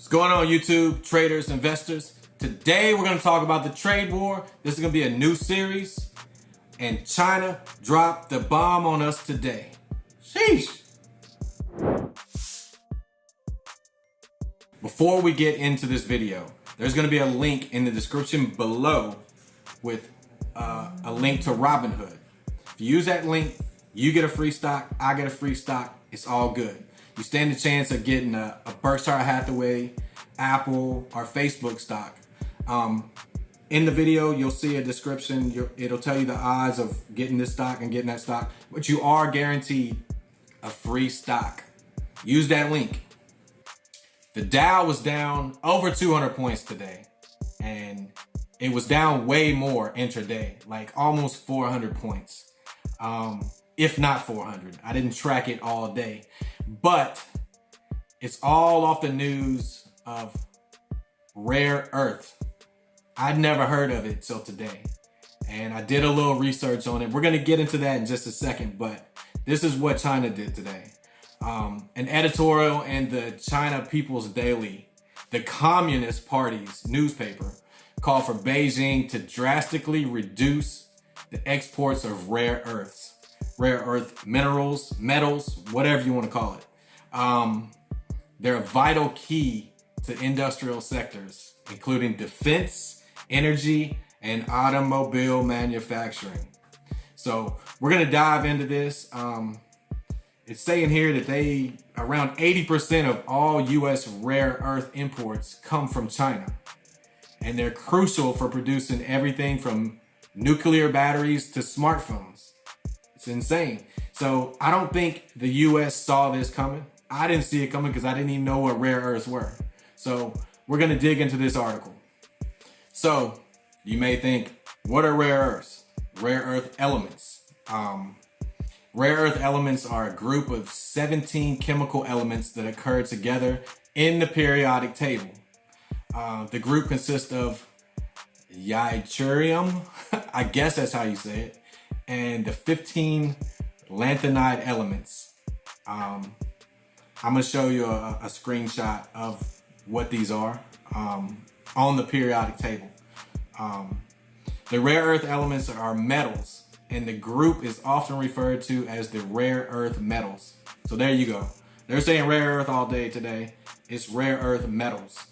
What's going on, YouTube, traders, investors? Today we're going to talk about the trade war. This is going to be a new series, and China dropped the bomb on us today. Sheesh. Before we get into this video, there's going to be a link in the description below with a link to Robinhood. If you use that link, you get a free stock, I get a free stock. It's all good. You stand a chance of getting a Berkshire Hathaway, Apple, or Facebook stock. In the video, you'll see a description. It'll tell you the odds of getting this stock and getting that stock, but you are guaranteed a free stock. Use that link. The Dow was down over 200 points today, and it was down way more intraday, like almost 400 points. If not 400. I didn't track it all day, but it's all off the news of rare earth. I'd never heard of it till today, and I did a little research on it. We're gonna get into that in just a second, but this is what China did today. An editorial in the China People's Daily, the Communist Party's newspaper, called for Beijing to drastically reduce the exports of rare earth minerals, metals, whatever you want to call it. They're a vital key to industrial sectors, including defense, energy, and automobile manufacturing. So we're going to dive into this. It's saying here that around 80% of all U.S. rare earth imports come from China, and they're crucial for producing everything from nuclear batteries to smartphones. It's insane. So I don't think the U.S. saw this coming. I didn't see it coming because I didn't even know what rare earths were. So we're going to dig into this article. So you may think, what are rare earths? Rare earth elements. Rare earth elements are a group of 17 chemical elements that occur together in the periodic table. The group consists of yttrium, I guess that's how you say it, and the 15 lanthanide elements. I'm gonna show you a screenshot of what these are on the periodic table. The rare earth elements are metals, and the group is often referred to as the rare earth metals. So there you go. They're saying rare earth all day today. It's rare earth metals.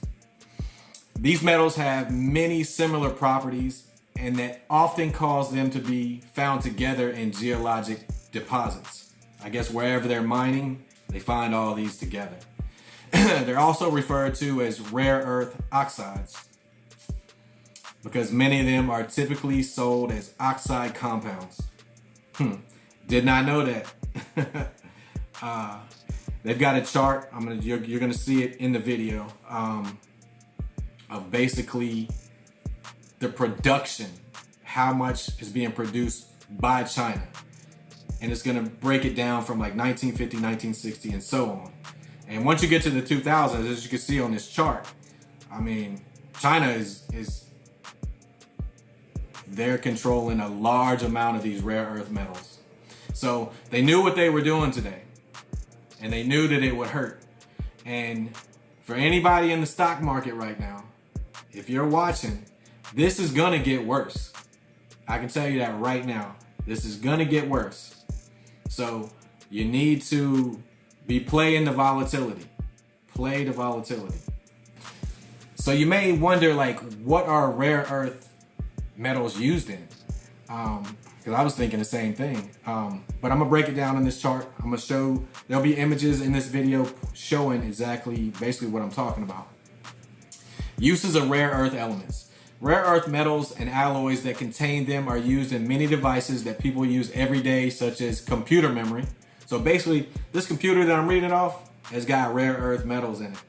These metals have many similar properties, and that often cause them to be found together in geologic deposits. I guess wherever they're mining, they find all these together. They're also referred to as rare earth oxides because many of them are typically sold as oxide compounds. Did not know that. They've got a chart. You're gonna see it in the video of basically the production, how much is being produced by China. And it's gonna break it down from like 1950, 1960, and so on. And once you get to the 2000s, as you can see on this chart, I mean, China they're controlling a large amount of these rare earth metals. So they knew what they were doing today, and they knew that it would hurt. And for anybody in the stock market right now, if you're watching, this is gonna get worse. I can tell you that right now. This is gonna get worse. So you need to be playing the volatility. Play the volatility. So you may wonder, like, what are rare earth metals used in? Because I was thinking the same thing. But I'm gonna break it down in this chart. I'm gonna show, there'll be images in this video showing basically what I'm talking about. Uses of rare earth elements. Rare earth metals and alloys that contain them are used in many devices that people use every day, such as computer memory. So basically, this computer that I'm reading off has got rare earth metals in it.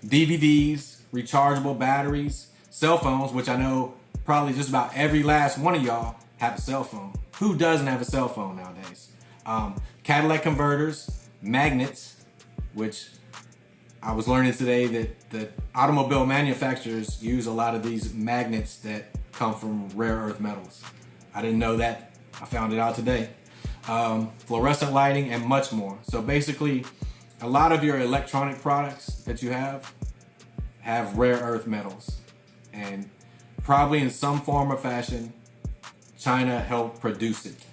DVDs, rechargeable batteries, cell phones, which I know probably just about every last one of y'all have a cell phone. Who doesn't have a cell phone nowadays? Catalytic converters, magnets, which I was learning today that the automobile manufacturers use a lot of these magnets that come from rare earth metals. I didn't know that. I found it out today. Fluorescent lighting, and much more. So basically, a lot of your electronic products that you have rare earth metals. And probably in some form or fashion, China helped produce it.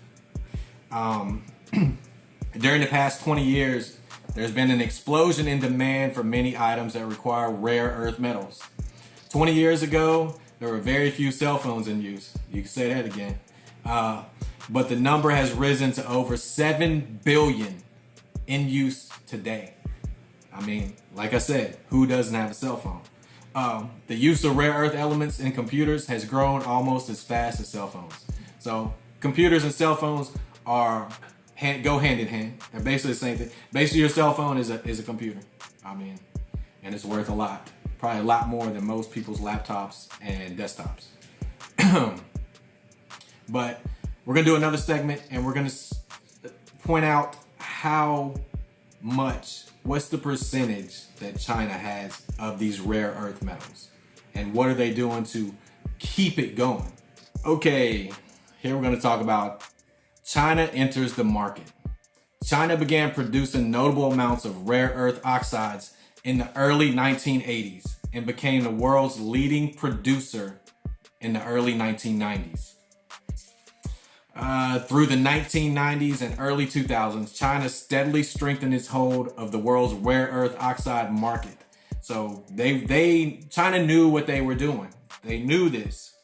During the past 20 years, there's been an explosion in demand for many items that require rare earth metals. 20 years ago, there were very few cell phones in use. You can say that again. But the number has risen to over 7 billion in use today. I mean, like I said, who doesn't have a cell phone? The use of rare earth elements in computers has grown almost as fast as cell phones. So computers and cell phones go hand in hand. They're basically the same thing. Basically, your cell phone is a computer. I mean, and it's worth a lot. Probably a lot more than most people's laptops and desktops. But we're gonna do another segment, and we're gonna point out what's the percentage that China has of these rare earth metals, and what are they doing to keep it going? Okay, here we're gonna talk about China enters the market. China began producing notable amounts of rare earth oxides in the early 1980s and became the world's leading producer in the early 1990s. Through the 1990s and early 2000s, China steadily strengthened its hold of the world's rare earth oxide market. So China knew what they were doing. They knew this.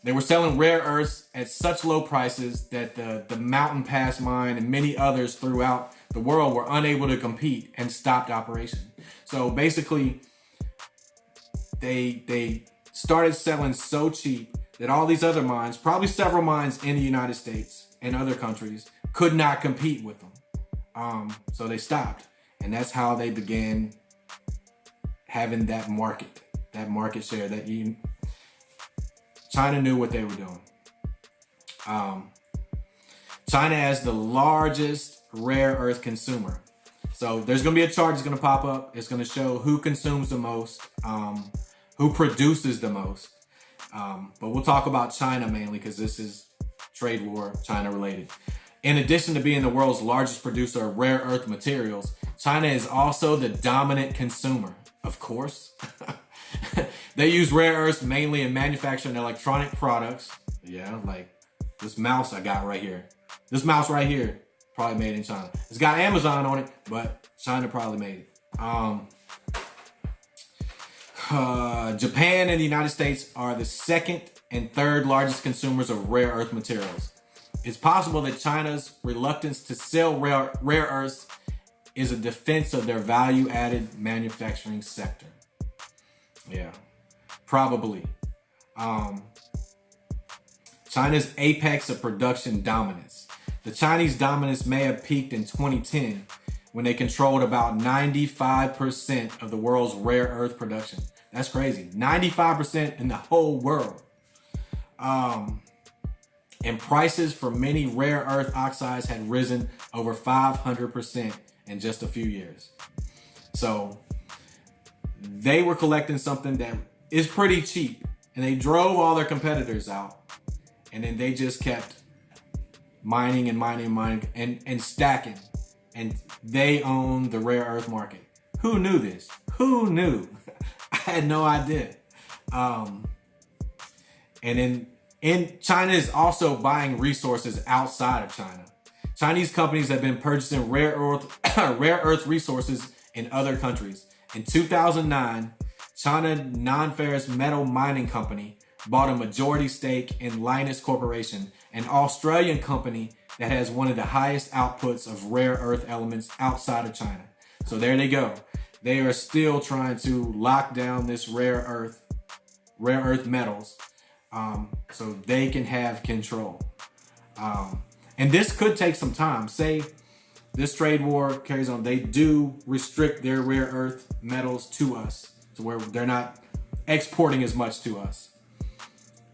They were selling rare earths at such low prices that the Mountain Pass mine and many others throughout the world were unable to compete and stopped operation. So basically, they started selling so cheap that all these other mines, probably several mines in the United States and other countries, could not compete with them. So they stopped. And that's how they began having that market share China knew what they were doing. China has the largest rare earth consumer. So there's going to be a chart that's going to pop up. It's going to show who consumes the most, who produces the most. But we'll talk about China mainly because this is trade war, China related. In addition to being the world's largest producer of rare earth materials, China is also the dominant consumer, of course. They use rare earths mainly in manufacturing electronic products. Yeah, like this mouse I got right here. This mouse right here, probably made in China. It's got Amazon on it, but China probably made it. Japan and the United States are the second and third largest consumers of rare earth materials. It's possible that China's reluctance to sell rare earths is a defense of their value-added manufacturing sector. Yeah, probably. China's apex of production dominance. The Chinese dominance may have peaked in 2010 when they controlled about 95% of the world's rare earth production. That's crazy. 95% in the whole world. And prices for many rare earth oxides had risen over 500% in just a few years. So they were collecting something that is pretty cheap, and they drove all their competitors out, and then they just kept mining and stacking, and they own the rare earth market. Who knew this? Who knew? I had no idea. And in China is also buying resources outside of China. Chinese companies have been purchasing rare earth resources in other countries. In 2009, China Non-Ferrous Metal Mining Company bought a majority stake in Lynas Corporation, an Australian company that has one of the highest outputs of rare earth elements outside of China. So there they go. They are still trying to lock down this rare earth metals, so they can have control. And this could take some time. Say this trade war carries on, they do restrict their rare earth metals to us to where they're not exporting as much to us.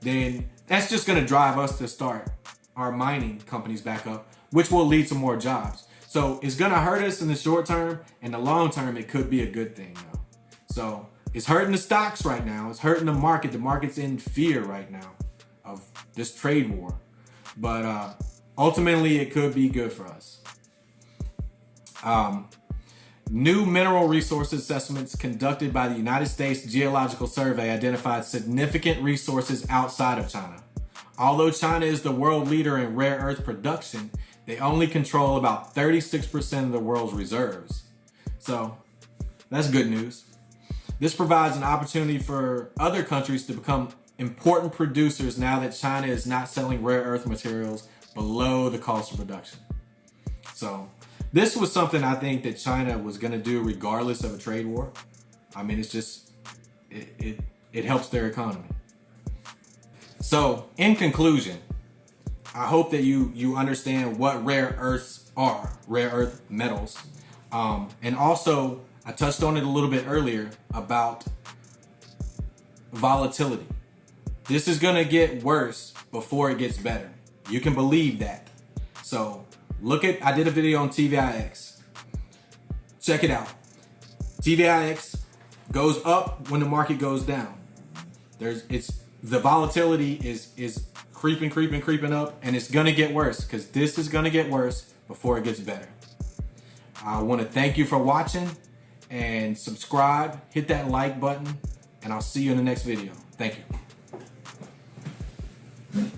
Then that's just going to drive us to start our mining companies back up, which will lead to more jobs. So it's going to hurt us in the short term. In the long term, it could be a good thing though. So it's hurting the stocks right now. It's hurting the market. The market's in fear right now of this trade war. But ultimately, it could be good for us. New mineral resource assessments conducted by the United States Geological Survey identified significant resources outside of China. Although China is the world leader in rare earth production, they only control about 36% of the world's reserves. So that's good news. This provides an opportunity for other countries to become important producers now that China is not selling rare earth materials below the cost of production. So this was something I think that China was going to do regardless of a trade war. I mean, it's just, it helps their economy. So in conclusion, I hope that you understand what rare earths are, rare earth metals. And also, I touched on it a little bit earlier about volatility. This is going to get worse before it gets better. You can believe that. So I did a video on TVIX. Check it out. TVIX goes up when the market goes down. The volatility is creeping up, and it's gonna get worse because this is gonna get worse before it gets better. I want to thank you for watching and subscribe, hit that like button, and I'll see you in the next video. Thank you.